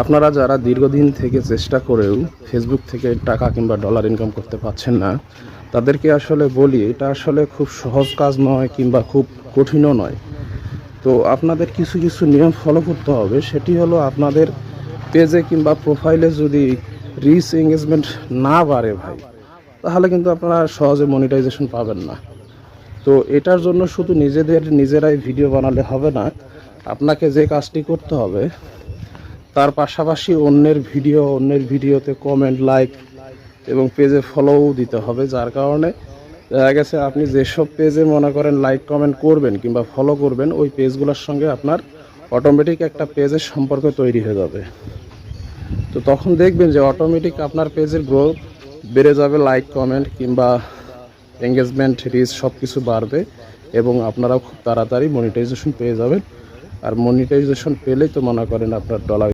আপনারা যারা দীর্ঘদিন থেকে চেষ্টা করেও ফেসবুক থেকে টাকা কিংবা ডলার ইনকাম করতে পারছেন না, তাদেরকে আসলে বলি এটা আসলে খুব সহজ কাজ নয় কিংবা খুব কঠিনও নয়। তো আপনাদের কিছু কিছু নিয়ম ফলো করতে হবে। সেটি হলো, আপনাদের পেজে কিংবা প্রোফাইলে যদি রিচ এঙ্গেজমেন্ট না বাড়ে ভাই, তাহলে কিন্তু আপনারা সহজে মনিটাইজেশন পাবেন না। তো এটার জন্য শুধু নিজেরাই ভিডিও বানালে হবে না। আপনাকে যে কাজটি করতে হবে, তার পাশাপাশি অন্যের ভিডিওতে কমেন্ট, লাইক এবং পেজে ফলোও দিতে হবে। যার কারণে দেখা গেছে আপনি যেসব পেজে মনে করেন লাইক কমেন্ট করবেন কিংবা ফলো করবেন, ওই পেজগুলোর সঙ্গে আপনার অটোমেটিক একটা পেজের সম্পর্ক তৈরি হয়ে যাবে। তো তখন দেখবেন যে অটোমেটিক আপনার পেজের গ্রোথ বেড়ে যাবে, লাইক কমেন্ট কিংবা এঙ্গেজমেন্ট, রিচ সব কিছু বাড়বে এবং আপনারাও খুব তাড়াতাড়ি মনিটাইজেশন পেয়ে যাবেন। আর মনিটাইজেশন পেলেই তো মনে করেন আপনার ডলার